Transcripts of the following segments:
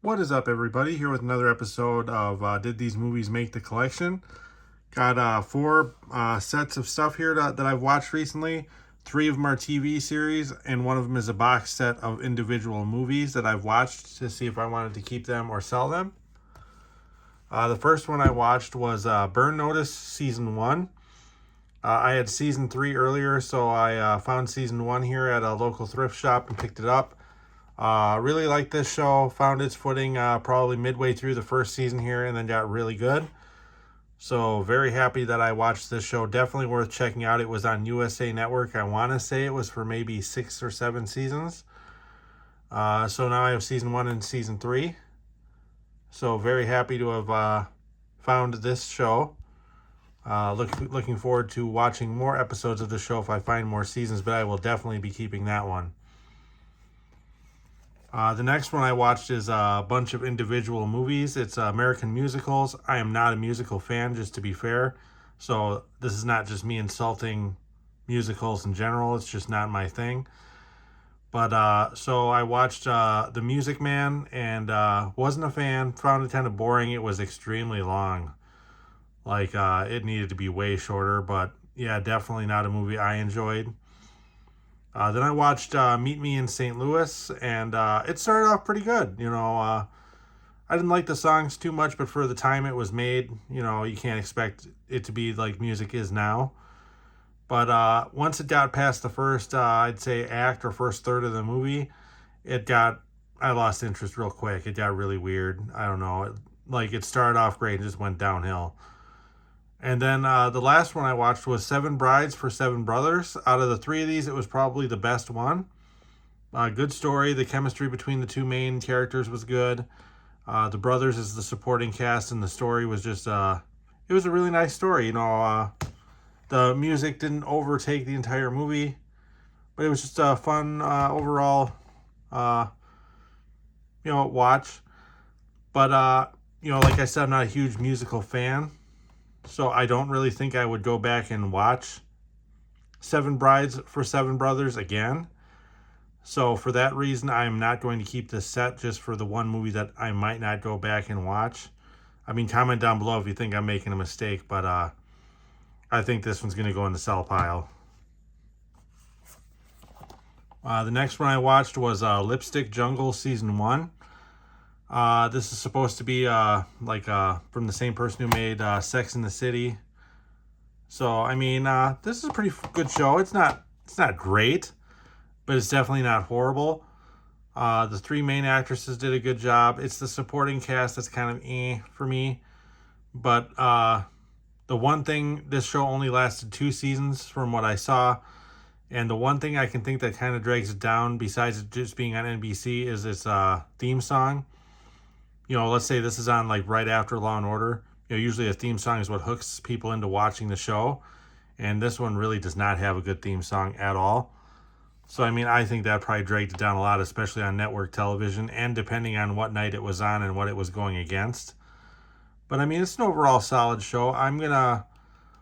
What is up, everybody? Here with another episode of Did These Movies Make the Collection? Got four sets of stuff here that I've watched recently. Three of them are TV series, and one of them is a box set of individual movies that I've watched to see if I wanted to keep them or sell them. The first one I watched was Burn Notice Season 1. I had Season 3 earlier, so I found Season 1 here at a local thrift shop and picked it up. Really liked this show. Found its footing probably midway through the first season here and then got really good. So very happy that I watched this show. Definitely worth checking out. It was on USA Network. I want to say it was for maybe 6 or 7 seasons. So now I have Season 1 and Season 3. So very happy to have found this show. Looking forward to watching more episodes of the show if I find more seasons, but I will definitely be keeping that one. The next one I watched is a bunch of individual movies. It's American musicals. I am not a musical fan, just to be fair. So this is not just me insulting musicals in general. It's just not my thing. But so I watched The Music Man and wasn't a fan. Found it kind of boring. It was extremely long. It needed to be way shorter. But yeah, definitely not a movie I enjoyed. Then I watched Meet Me in St. Louis, and it started off pretty good. I didn't like the songs too much, but for the time it was made, you can't expect it to be like music is now. But once it got past the first, I'd say, act or first third of the movie, I lost interest real quick. It got really weird. I don't know. It started off great and just went downhill. And then the last one I watched was Seven Brides for Seven Brothers. Out of the three of these, it was probably the best one. Good story. The chemistry between the two main characters was good. The brothers is the supporting cast, and the story was just, it was a really nice story. The music didn't overtake the entire movie, but it was just a fun overall, watch. But, like I said, I'm not a huge musical fan. So I don't really think I would go back and watch Seven Brides for Seven Brothers again. So for that reason, I'm not going to keep this set just for the one movie that I might not go back and watch. I mean, comment down below if you think I'm making a mistake, but I think this one's going to go in the sell pile. The next one I watched was Lipstick Jungle Season 1. This is supposed to be from the same person who made Sex in the City. So I mean, this is a pretty good show. It's not great, but it's definitely not horrible. The three main actresses did a good job. It's the supporting cast that's kind of for me. But the one thing, this show only lasted 2 seasons from what I saw. And the one thing I can think that kind of drags it down, besides it just being on NBC, is its theme song. Let's say this is on right after Law and Order. Usually a theme song is what hooks people into watching the show. And this one really does not have a good theme song at all. So, I mean, I think that probably dragged it down a lot, especially on network television and depending on what night it was on and what it was going against. But, I mean, it's an overall solid show. I'm going to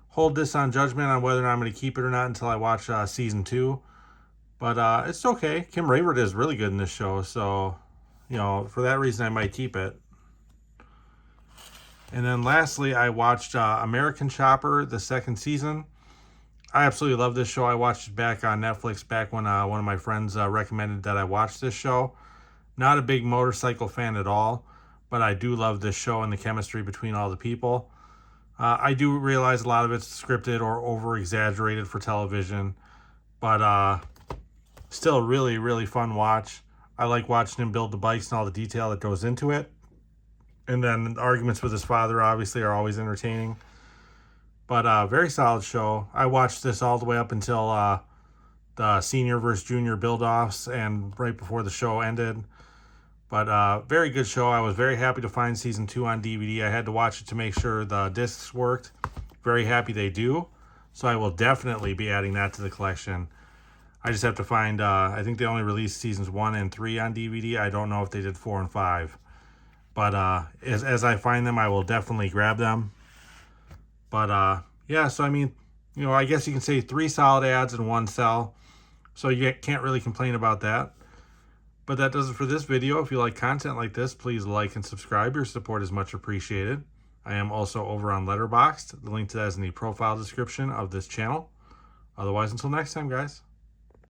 hold this on judgment on whether or not I'm going to keep it or not until I watch Season 2. But it's okay. Kim Rayford is really good in this show, so for that reason, I might keep it. And then lastly, I watched American Chopper, the second season. I absolutely love this show. I watched it back on Netflix back when one of my friends recommended that I watch this show. Not a big motorcycle fan at all, but I do love this show and the chemistry between all the people. I do realize a lot of it's scripted or over-exaggerated for television, but still really, really fun watch. I like watching him build the bikes and all the detail that goes into it. And then the arguments with his father, obviously, are always entertaining. But very solid show. I watched this all the way up until the senior versus junior build-offs and right before the show ended. But very good show. I was very happy to find Season 2 on DVD. I had to watch it to make sure the discs worked. Very happy they do. So I will definitely be adding that to the collection. I just have to find, I think they only released Seasons 1 and 3 on DVD. I don't know if they did 4 and 5. But as I find them, I will definitely grab them. But yeah, so I mean, I guess you can say 3 solid ads and 1 sell. So you can't really complain about that. But that does it for this video. If you like content like this, please like and subscribe. Your support is much appreciated. I am also over on Letterboxd. The link to that is in the profile description of this channel. Otherwise, until next time, guys.